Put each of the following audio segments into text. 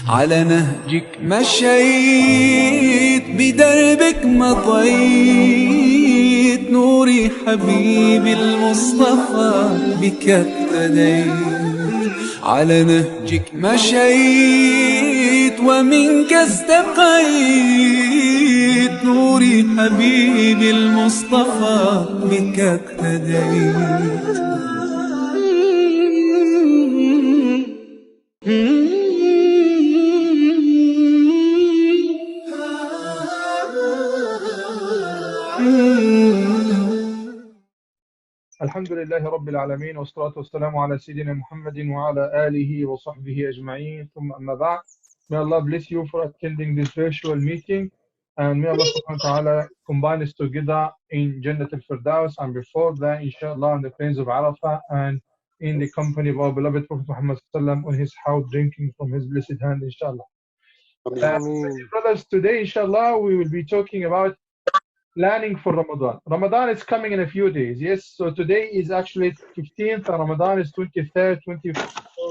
على نهجك مشيت بدربك مضيت نوري حبيبي المصطفى بك اقتديت على نهجك مشيت ومنك استقيت نوري حبيبي المصطفى بك اقتديت الحمد لله رب العالمين والصلاة والسلام على سيدنا محمد وعلى آله وصحبه أجمعين ثم أما بعد. May Allah bless you for attending this virtual meeting, and may Allah subhanahu wa ta'ala combine us together in Jannat al-Firdaus, and before that inshallah on the plains of Arafah and in the company of our beloved Prophet Muhammad sallam on his house drinking from his blessed hand inshallah. Brothers, today inshallah we will be talking about planning for Ramadan. Ramadan is coming in a few days. Yes, so today is actually 15th and Ramadan is 23rd, 24th. So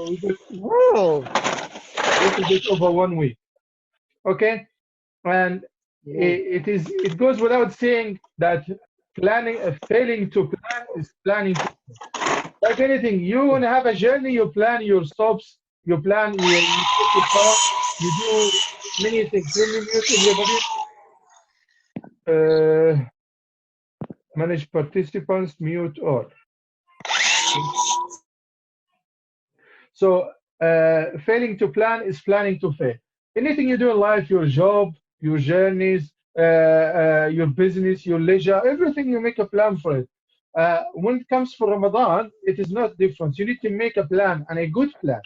it's a bit over 1 week. Okay, and it goes without saying that failing to plan is planning to fail. Like anything, you want to have a journey, you plan your stops, you plan you take your car, you do many things. Let me mute everybody. Manage participants, mute all. So failing to plan is planning to fail. Anything you do in life, your job, your journeys, your business, your leisure, everything you make a plan for it. When it comes for Ramadan, it is not different. You need to make a plan, and a good plan,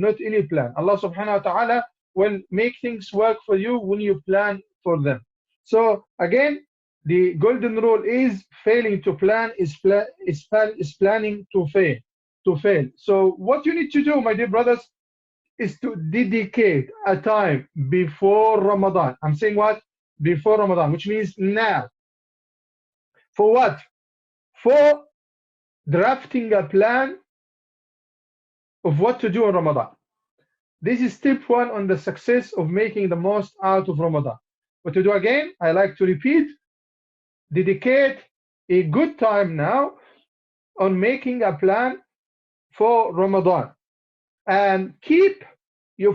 not any plan. Allah subhanahu wa ta'ala will make things work for you when you plan for them. So again, the golden rule is failing to plan is planning to fail. So what you need to do, my dear brothers, is to dedicate a time before Ramadan. I'm saying what? Before Ramadan, which means now. For what? For drafting a plan of what to do in Ramadan. This is step one on the success of making the most out of Ramadan. What to do again? I like to repeat. Dedicate a good time now on making a plan for Ramadan, and keep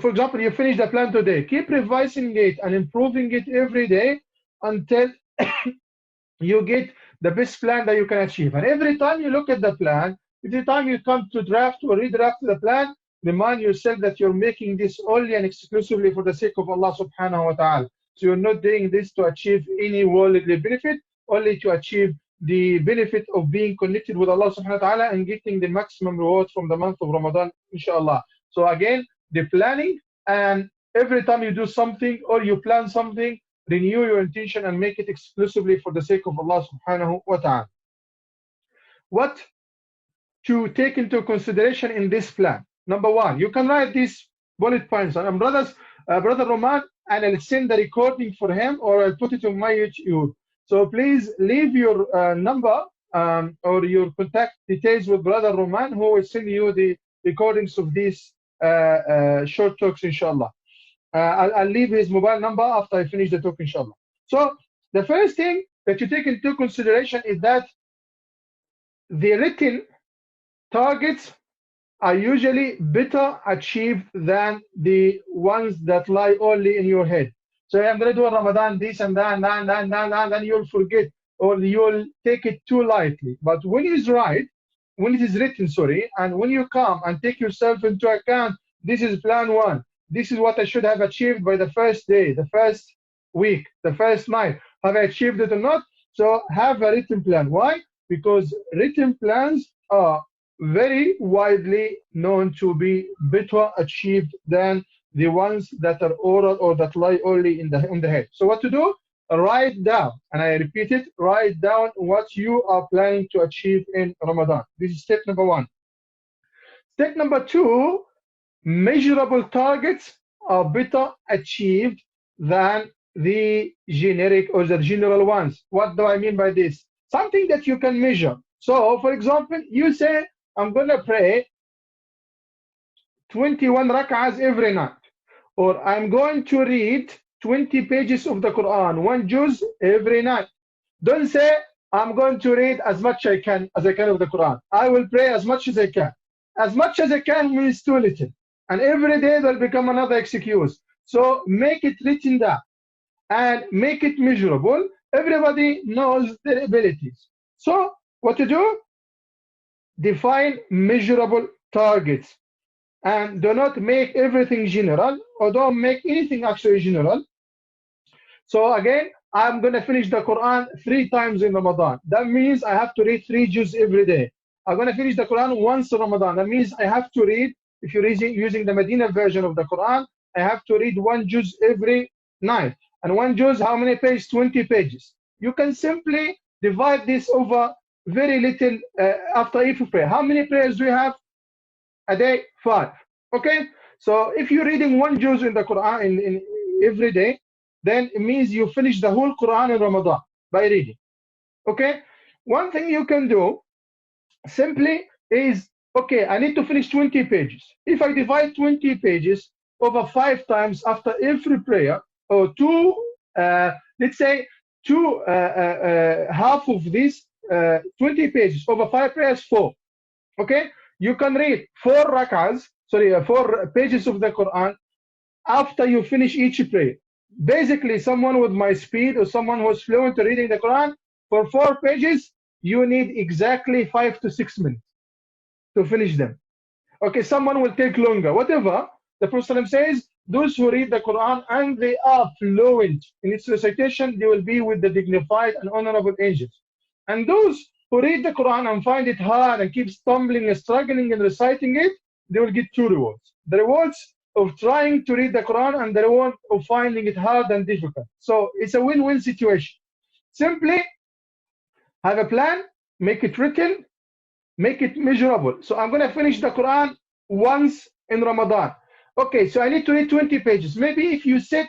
for example, you finish the plan today, keep revising it and improving it every day until you get the best plan that you can achieve. And every time you look at the plan, every time you come to draft or redraft the plan, remind yourself that you're making this only and exclusively for the sake of Allah subhanahu wa ta'ala. So you're not doing this to achieve any worldly benefit, only to achieve the benefit of being connected with Allah subhanahu wa ta'ala and getting the maximum reward from the month of Ramadan, inshallah. So again, the planning, and every time you do something or you plan something, renew your intention and make it exclusively for the sake of Allah subhanahu wa ta'ala. What to take into consideration in this plan? Number one, you can write these bullet points. And brothers, Brother Roman, and I'll send the recording for him, or I'll put it on my YouTube. So please leave your number or your contact details with Brother Roman, who will send you the recordings of these short talks, inshallah. I'll leave his mobile number after I finish the talk, inshallah. So the first thing that you take into consideration is that the written targets are usually better achieved than the ones that lie only in your head. So I'm going to do a Ramadan, this and that, and you'll forget, or you'll take it too lightly. But when it is written, and when you come and take yourself into account, this is plan one. This is what I should have achieved by the first day, the first week, the first night. Have I achieved it or not? So have a written plan. Why? Because written plans are very widely known to be better achieved than the ones that are oral or that lie only in the head. So what to do? Write down, and I repeat it, write down what you are planning to achieve in Ramadan. This is step number one. Step number two, measurable targets are better achieved than the generic or the general ones. What do I mean by this? Something that you can measure. So for example, you say, I'm going to pray 21 rak'ahs every night. or I'm going to read 20 pages of the Quran, one juz every night. Don't say, I'm going to read as much as I can of the Quran. I will pray as much as I can. As much as I can means too little. And every day there'll become another excuse. So make it written down and make it measurable. Everybody knows their abilities. So what to do? Define measurable targets and do not make everything general, or don't make anything actually general. So again, I'm going to finish the Quran 3 times in Ramadan. That means I have to read 3 juz every day. I'm going to finish the Quran once in Ramadan. That means I have to read, if you're using the Medina version of the Quran, I have to read 1 juz every night. And 1 juz, how many pages? 20 pages. You can simply divide this over very little after each prayer. How many prayers do you have a day? 5. Okay? So if you're reading 1 juz in the Quran in every day, then it means you finish the whole Quran in Ramadan by reading. Okay? One thing you can do simply is, okay, I need to finish 20 pages. If I divide 20 pages over 5 times after every prayer, or let's say half of this 20 pages over 5 prayers, 4. Okay? You can read 4 pages of the Quran after you finish each prayer. Basically, someone with my speed or someone who's fluent in reading the Quran, for 4 pages, you need exactly 5 to 6 minutes to finish them. Okay, someone will take longer. Whatever, the Prophet says, those who read the Quran and they are fluent in its recitation, they will be with the dignified and honorable angels. And those who read the Quran and find it hard and keep stumbling and struggling in reciting it, they will get 2 rewards. The rewards of trying to read the Quran and the reward of finding it hard and difficult. So it's a win-win situation. Simply have a plan, make it written, make it measurable. So I'm going to finish the Quran once in Ramadan. Okay, so I need to read 20 pages. Maybe if you sit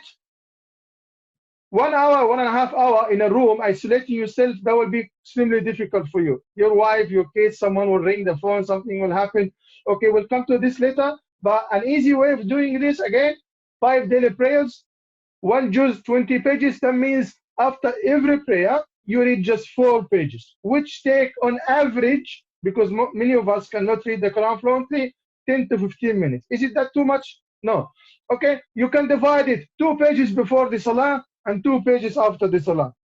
1 hour, 1.5 hours in a room, isolating yourself, that will be extremely difficult for you. Your wife, your kids, someone will ring the phone, something will happen. Okay, we'll come to this later. But an easy way of doing this, again, 5 daily prayers, 1 juz, 20 pages. That means after every prayer, you read just 4 pages, which take on average, because many of us cannot read the Quran fluently, 10 to 15 minutes. Is it that too much? No. Okay, you can divide it 2 pages before the Salah and 2 pages after the Salah.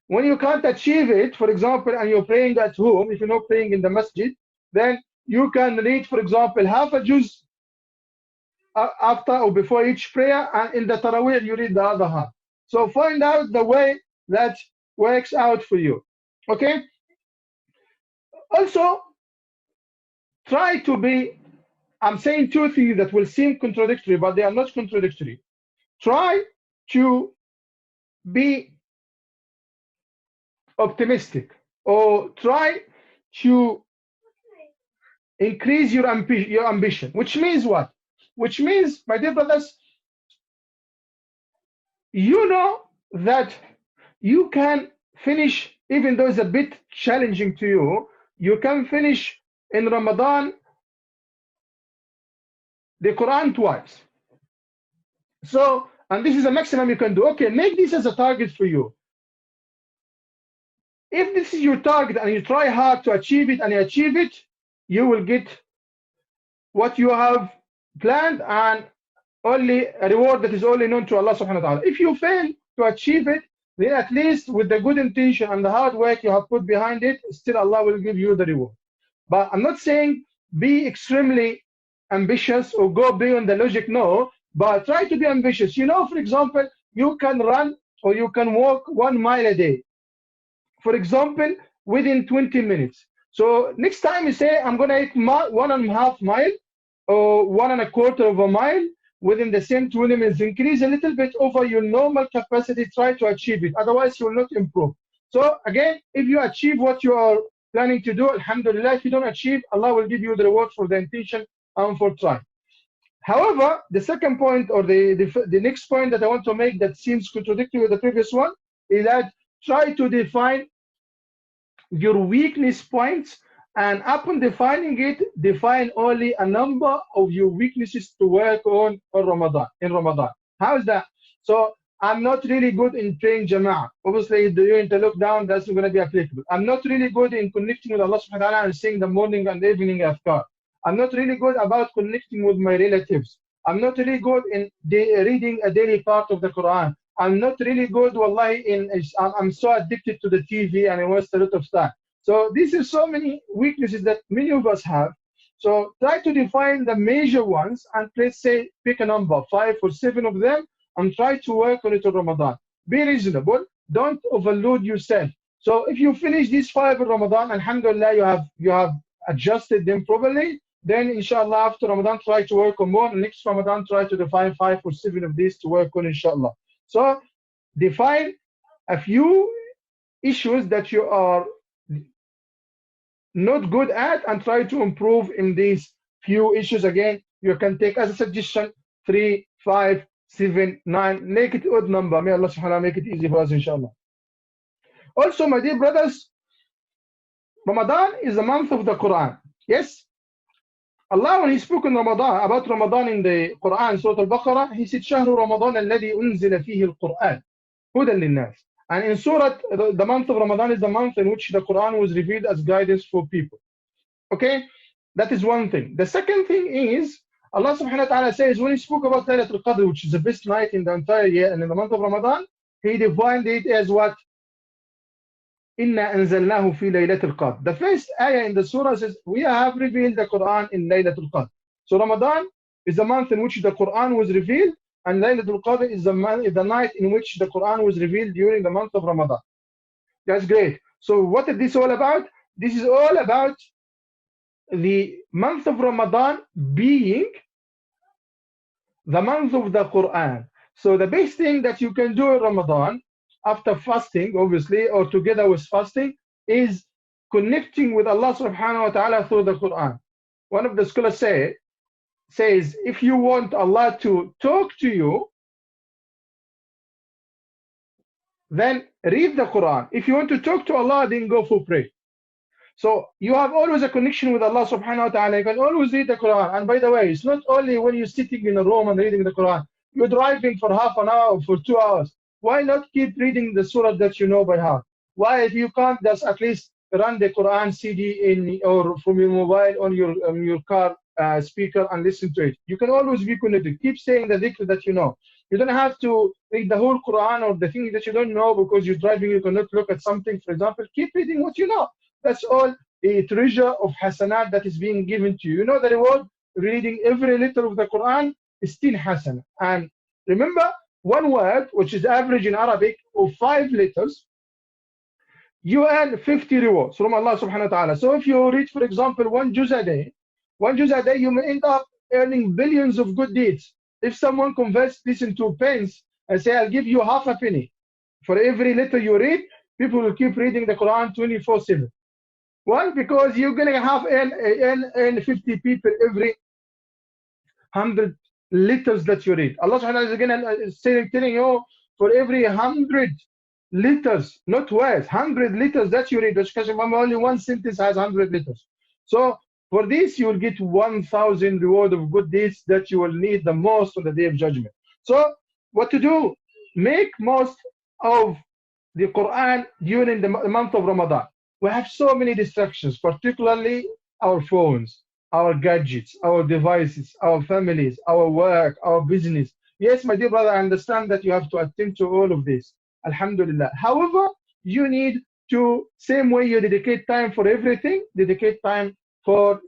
When you can't achieve it, for example, and you're praying at home, if you're not praying in the masjid, then you can read, for example, half a juz after or before each prayer, and in the Taraweeh you read the other half. So find out the way that works out for you. Okay? Also, try to be, I'm saying 2 things that will seem contradictory, but they are not contradictory. Try to be optimistic, or try to increase your ambition, which means what? Which means, my dear brothers, you know that you can finish, even though it's a bit challenging to you, you can finish in Ramadan the Quran twice. So, and this is the maximum you can do. Okay, make this as a target for you. If this is your target and you try hard to achieve it and you achieve it, you will get what you have planned, and only a reward that is only known to Allah subhanahu wa ta'ala. If you fail to achieve it, then at least with the good intention and the hard work you have put behind it, still Allah will give you the reward. But I'm not saying be extremely ambitious or go beyond the logic, no, but try to be ambitious. You know, for example, you can run or you can walk 1 mile a day, for example, within 20 minutes. So next time you say, I'm going to eat 1.5 mile or 1.25 of a mile within the same 20 minutes, increase a little bit over your normal capacity, try to achieve it. Otherwise, you will not improve. So again, if you achieve what you are planning to do, alhamdulillah. If you don't achieve, Allah will give you the reward for the intention and for trying. However, the second point, or the next point that I want to make that seems contradictory with the previous one, is that try to define your weakness points And upon defining it, define only a number of your weaknesses to work on Ramadan, in Ramadan. How's that? So I'm not really good in praying Jama'ah. Obviously, during the lockdown, that's not going to be applicable. I'm not really good in connecting with Allah subhanahu wa ta'ala and saying the morning and evening afkar. I'm not really good about connecting with my relatives. I'm not really good in reading a daily part of the Quran. I'm not really good, wallahi, I'm so addicted to the TV and I waste a lot of time. So these are so many weaknesses that many of us have. So try to define the major ones and let's say pick a number, 5 or 7 of them, and try to work on it in Ramadan. Be reasonable. Don't overload yourself. So if you finish these 5 in Ramadan, alhamdulillah, you have adjusted them properly. Then inshallah after Ramadan try to work on more. Next Ramadan try to define 5 or 7 of these to work on inshallah. So define a few issues that you are not good at and try to improve in these few issues. Again, you can take as a suggestion 3, 5, 7, 9. Make it odd number. May Allah subhanahu wa ta'ala make it easy for us inshallah. Also, my dear brothers, Ramadan is the month of the Quran. Yes? Allah, when He spoke in Ramadan, about Ramadan in the Quran, Surah Al-Baqarah, He said, شهر رمضان الذي أنزل فيه القرآن هدى للناس. And in Surah, the month of Ramadan is the month in which the Quran was revealed as guidance for people. Okay? That is one thing. The second thing is, Allah subhanahu wa ta'ala says, when He spoke about Laylatul Qadr, which is the best night in the entire year, and in the month of Ramadan, He defined it as what? إِنَّا أَنزَلْنَاهُ فِي لَيْلَةِ الْقَدْرِ. The first ayah in the surah says, we have revealed the Quran in Laylatul Qadr. So Ramadan is the month in which the Quran was revealed, and Laylatul Qadr is the night in which the Quran was revealed during the month of Ramadan. That's great. So what is this all about? This is all about the month of Ramadan being the month of the Quran. So the best thing that you can do in Ramadan, after fasting, obviously, or together with fasting, is connecting with Allah subhanahu wa ta'ala through the Quran. One of the scholars says, if you want Allah to talk to you, then read the Quran. If you want to talk to Allah, then go for prayer. So you have always a connection with Allah subhanahu wa ta'ala. You can always read the Quran. And by the way, it's not only when you're sitting in a room and reading the Quran. You're driving for half an hour, for 2 hours. Why not keep reading the surah that you know by heart? Why, if you can't, just at least run the Quran CD or from your mobile on your car speaker and listen to it. You can always be connected. Keep saying the dhikr that you know. You don't have to read the whole Quran or the thing that you don't know because you're driving. You cannot look at something, for example. Keep reading what you know. That's all a treasure of hasanat that is being given to you. You know the reward reading every letter of the Quran is 10 hasanat. And remember, one word, which is average in Arabic, of 5 letters, you earn 50 rewards from Allah subhanahu wa ta'ala. So if you read, for example, one juz a day, you may end up earning billions of good deeds. If someone converts this into pence and say, I'll give you half a penny for every letter you read, people will keep reading the Quran 24/7. Why? Because you're going to have earn 50 people every 100 letters that you read. Allah subhanahu wa ta'ala is again telling you, for every 100 letters, not words, 100 letters that you read, because only one sentence has 100 letters. So for this, you will get 1,000 reward of good deeds that you will need the most on the day of judgment. So what to do? Make most of the Quran during the month of Ramadan. We have so many distractions, particularly our phones, our gadgets, our devices, our families, our work, our business. Yes, my dear brother, I understand that you have to attend to all of this. Alhamdulillah. However, you need to, same way you dedicate time for everything, dedicate time for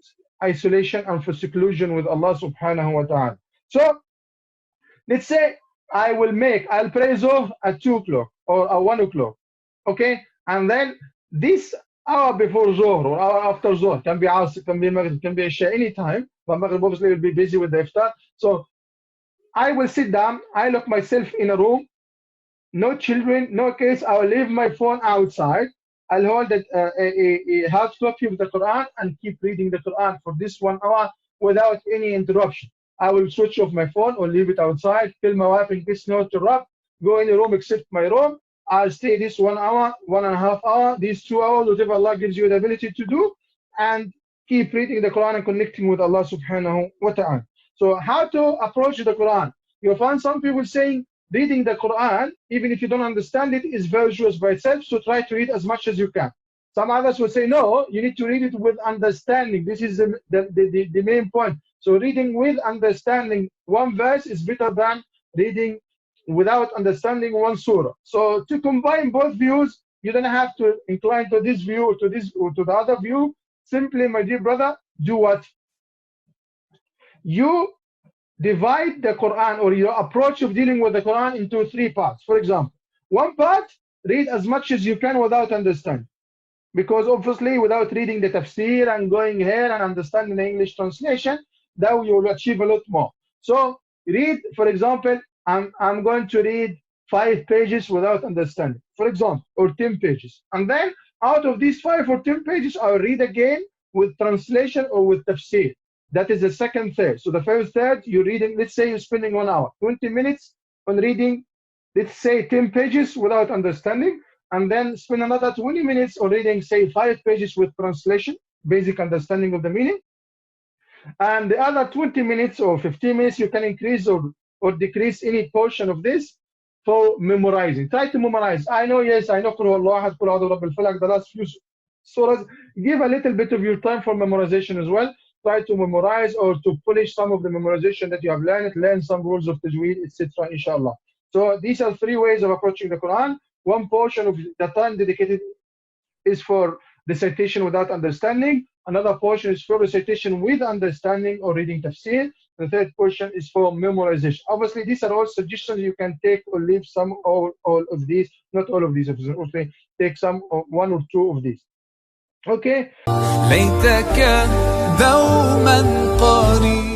isolation and for seclusion with Allah subhanahu wa ta'ala. So, let's say I'll pray Zohr at 2 o'clock or at 1 o'clock. Okay? And then this hour before Zohr or hour after Zohr, can be Asr, can be Maghrib, can be Isha, any time, but Maghrib obviously will be busy with the iftar. So I will sit down, I lock myself in a room, no children, no kids. I will leave my phone outside. I'll hold a half copy of the Quran and keep reading the Quran for this 1 hour without any interruption. I will switch off my phone or leave it outside, tell my wife in case no interrupt, go in the room except my room. I'll stay this 1 hour, 1.5 hours, these 2 hours, whatever Allah gives you the ability to do, and keep reading the Quran and connecting with Allah subhanahu wa ta'ala. So how to approach the Quran? You'll find some people saying reading the Quran, even if you don't understand it, is virtuous by itself, so try to read as much as you can. Some others will say, no, you need to read it with understanding. This is the main point. So reading with understanding one verse is better than reading without understanding one surah. So to combine both views, you don't have to incline to this view or to this or to the other view. Simply, my dear brother, do what? You divide the Quran or your approach of dealing with the Quran into 3 parts. For example, one part, read as much as you can without understanding. Because obviously, without reading the tafsir and going here and understanding the English translation, that you will achieve a lot more. So read, for example, I'm going to read 5 pages without understanding, for example, or 10 pages. And then out of these 5 or 10 pages, I'll read again with translation or with tafsir. That is the second third. So the first third, you're reading, let's say you're spending 1 hour, 20 minutes on reading, let's say 10 pages without understanding, and then spend another 20 minutes on reading, say, 5 pages with translation, basic understanding of the meaning. And the other 20 minutes or 15 minutes, you can increase or decrease any portion of this for memorizing. Try to memorize. I know, yes, I know Qul Huwallahu Ahad, Qul A'udhu Birabbil Falaq, the last few surahs. Give a little bit of your time for memorization as well. Try to memorize or to polish some of the memorization that you have learned, learn some rules of tajweed, etc., inshallah. So these are 3 ways of approaching the Quran. One portion of the time dedicated is for recitation without understanding. Another portion is for recitation with understanding or reading tafsir. The third portion is for memorization. Obviously, these are all suggestions. You can take or leave some or all of these. Not all of these, obviously. Take some or 1 or 2 of these. Okay. ليتك دوما قريب